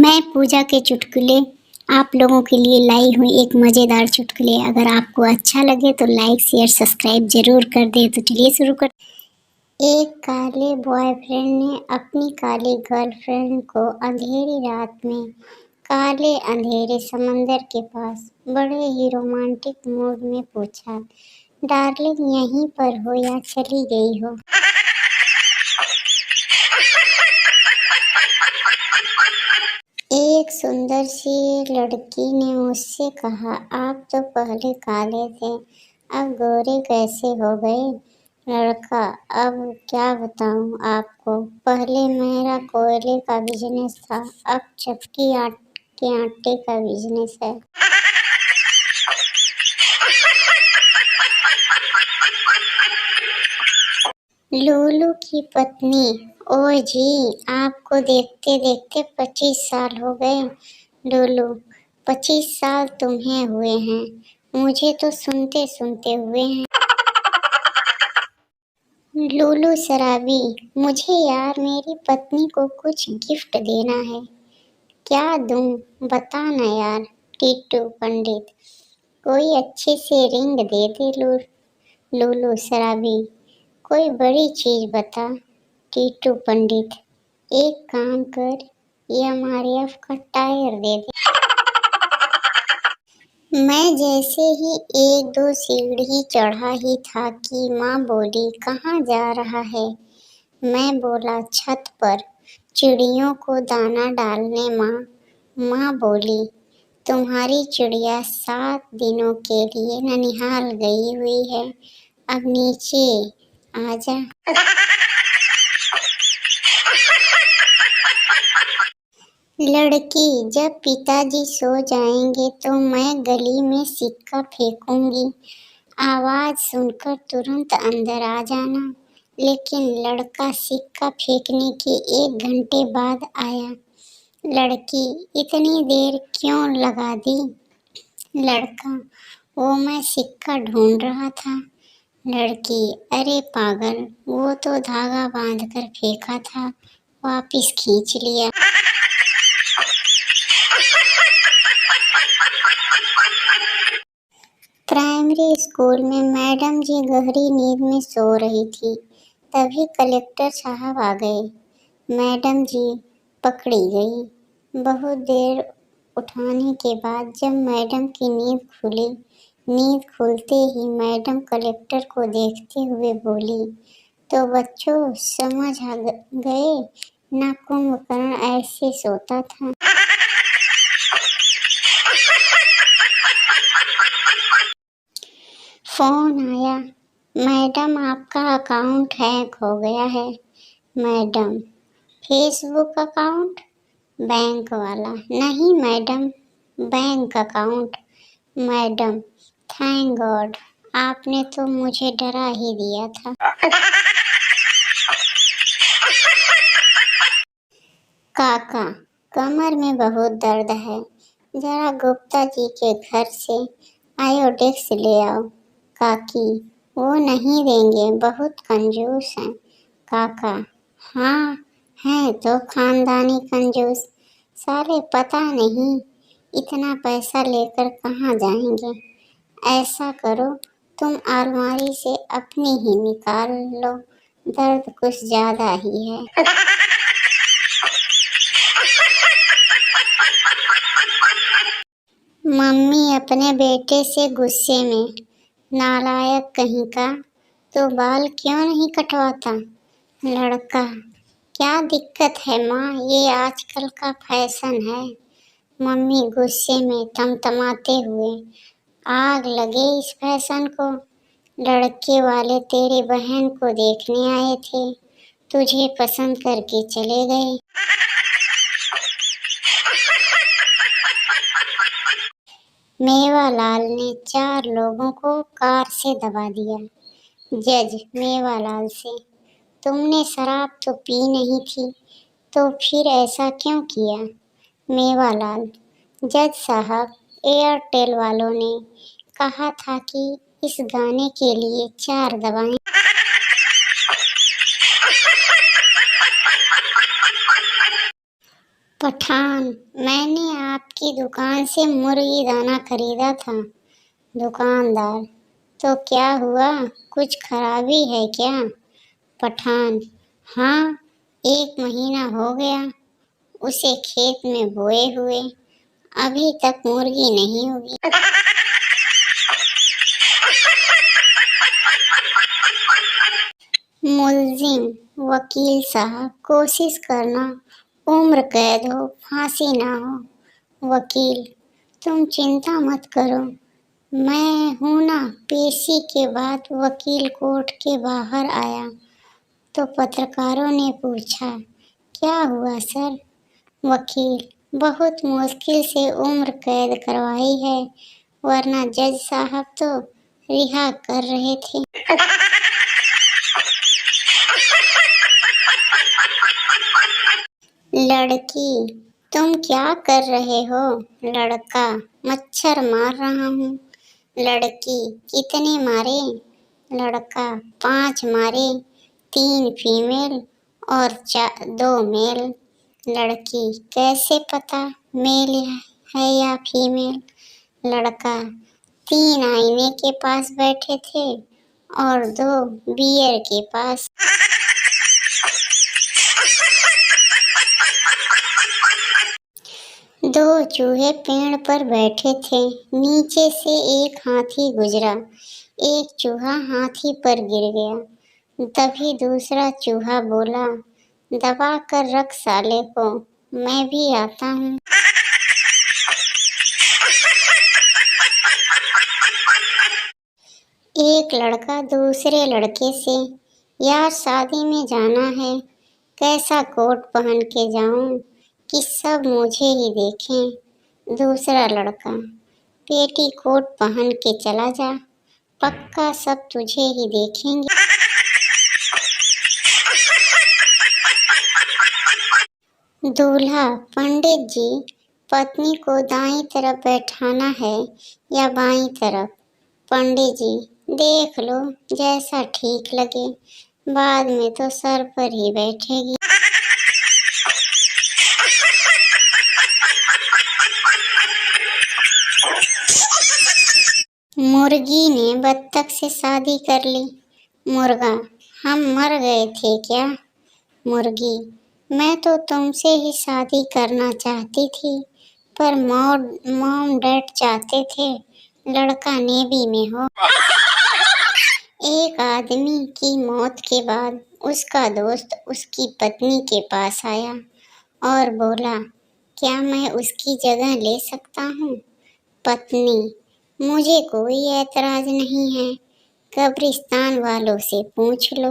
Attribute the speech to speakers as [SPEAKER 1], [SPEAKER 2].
[SPEAKER 1] मैं पूजा के चुटकुले आप लोगों के लिए लाई हूँ एक मज़ेदार चुटकुले। अगर आपको अच्छा लगे तो लाइक शेयर सब्सक्राइब जरूर कर दें। तो चलिए शुरू कर। एक काले बॉयफ्रेंड ने अपनी काली गर्लफ्रेंड को अंधेरी रात में काले अंधेरे समंदर के पास बड़े ही रोमांटिक मूड में पूछा, डार्लिंग यहीं पर हो या चली गई हो? एक सुंदर सी लड़की ने मुझसे कहा, आप तो पहले काले थे, अब गोरे कैसे हो गए? लड़का, अब क्या बताऊं आपको, पहले मेरा कोयले का बिजनेस था, अब चक्की के आटे का बिजनेस है। लूलू की पत्नी, ओ जी, आपको देखते देखते 25 साल हो गए। लूलू, 25 साल तुम्हें हुए हैं, मुझे तो सुनते सुनते हुए हैं। लूलू शराबी, मुझे यार मेरी पत्नी को कुछ गिफ्ट देना है, क्या दूं बता ना यार। टीटू पंडित, कोई अच्छी सी रिंग दे दे। लूलू शराबी, कोई बड़ी चीज बता। टीटू पंडित, एक काम कर, एमआरएफ का टायर दे दे। मैं जैसे ही एक दो सीढ़ी चढ़ा ही था कि माँ बोली, कहाँ जा रहा है? मैं बोला, छत पर चिड़ियों को दाना डालने माँ। माँ बोली, तुम्हारी चिड़िया 7 दिनों के लिए ननिहाल गई हुई है, अब नीचे आजा। लड़की, जब पिताजी सो जाएंगे तो मैं गली में सिक्का फेंकूंगी, आवाज सुनकर तुरंत अंदर आ जाना। लेकिन लड़का सिक्का फेंकने के 1 घंटे बाद आया। लड़की, इतनी देर क्यों लगा दी? लड़का, वो मैं सिक्का ढूंढ रहा था। लड़की, अरे पागल, वो तो धागा बांधकर फेंका था, वापिस खींच लिया। प्राइमरी स्कूल में मैडम जी गहरी नींद में सो रही थी, तभी कलेक्टर साहब आ गए। मैडम जी पकड़ी गई। बहुत देर उठाने के बाद जब मैडम की नींद खुली, नींद खुलते ही मैडम कलेक्टर को देखते हुए बोली, तो बच्चों समझ आ गए ना, कुंभकर्ण ऐसे सोता था। फोन आया, मैडम आपका अकाउंट हैक हो गया है। Madam, Facebook account? बैंक वाला? नहीं madam, bank account. Madam, thank God, आपने तो मुझे डरा ही दिया था। काका, कमर में बहुत दर्द है, जरा गुप्ता जी के घर से आयोडेक्स ले आओ। काकी, वो नहीं देंगे, बहुत कंजूस हैं। काका, हाँ है तो खानदानी कंजूस, साले पता नहीं इतना पैसा लेकर कहाँ जाएंगे। ऐसा करो, तुम अलमारी से अपनी ही निकाल लो, दर्द कुछ ज्यादा ही है। मम्मी अपने बेटे से गुस्से में, नालायक कहीं का, तो बाल क्यों नहीं कटवाता? लड़का, क्या दिक्कत है माँ, ये आजकल का फैशन है। मम्मी गुस्से में तमतमाते हुए, आग लगे इस फैशन को, लड़के वाले तेरी बहन को देखने आए थे, तुझे पसंद करके चले गए। मेवालाल ने 4 लोगों को कार से दबा दिया। जज मेवालाल से, तुमने शराब तो पी नहीं थी, तो फिर ऐसा क्यों किया? मेवालाल, जज साहब, एयरटेल वालों ने कहा था कि इस गाने के लिए 4 दबाएं। पठान, मैंने आपकी दुकान से मुर्गी दाना खरीदा था। दुकानदार, तो क्या हुआ, कुछ खराबी है क्या? पठान, हाँ, 1 महीना हो गया उसे खेत में बोए हुए, अभी तक मुर्गी नहीं होगी। मुलजिम, वकील साहब, कोशिश करना उम्र कैद हो, फांसी ना हो। वकील, तुम चिंता मत करो, मैं हूं ना। पेशी के बाद वकील कोर्ट के बाहर आया तो पत्रकारों ने पूछा, क्या हुआ सर? वकील, बहुत मुश्किल से उम्र कैद करवाई है, वरना जज साहब तो रिहा कर रहे थे। लड़की, तुम क्या कर रहे हो? लड़का, मच्छर मार रहा हूँ। लड़की, कितने मारे? लड़का, 5 मारे, 3 फीमेल और 2 मेल। लड़की, कैसे पता मेल है या फीमेल? लड़का, 3 आईने के पास बैठे थे और 2 बियर के पास। दो चूहे पेड़ पर बैठे थे, नीचे से एक हाथी गुजरा, एक चूहा हाथी पर गिर गया। तभी दूसरा चूहा बोला, दबा कर रख साले को, मैं भी आता हूँ। एक लड़का दूसरे लड़के से, यार शादी में जाना है, कैसा कोट पहन के जाऊं कि सब मुझे ही देखें? दूसरा लड़का, पेटी कोट पहन के चला जा, पक्का सब तुझे ही देखेंगे। दूल्हा, पंडित जी, पत्नी को दाईं तरफ बैठाना है या बाईं तरफ? पंडित जी, देख लो जैसा ठीक लगे, बाद में तो सर पर ही बैठेगी। मुर्गी ने बत्तख से शादी कर ली। मुर्गा, हम मर गए थे क्या? मुर्गी, मैं तो तुमसे ही शादी करना चाहती थी, पर मॉम डैड चाहते थे लड़का नेवी में हो। एक आदमी की मौत के बाद उसका दोस्त उसकी पत्नी के पास आया और बोला, क्या मैं उसकी जगह ले सकता हूँ? पत्नी, मुझे कोई ऐतराज नहीं है, कब्रिस्तान वालों से पूछ लो।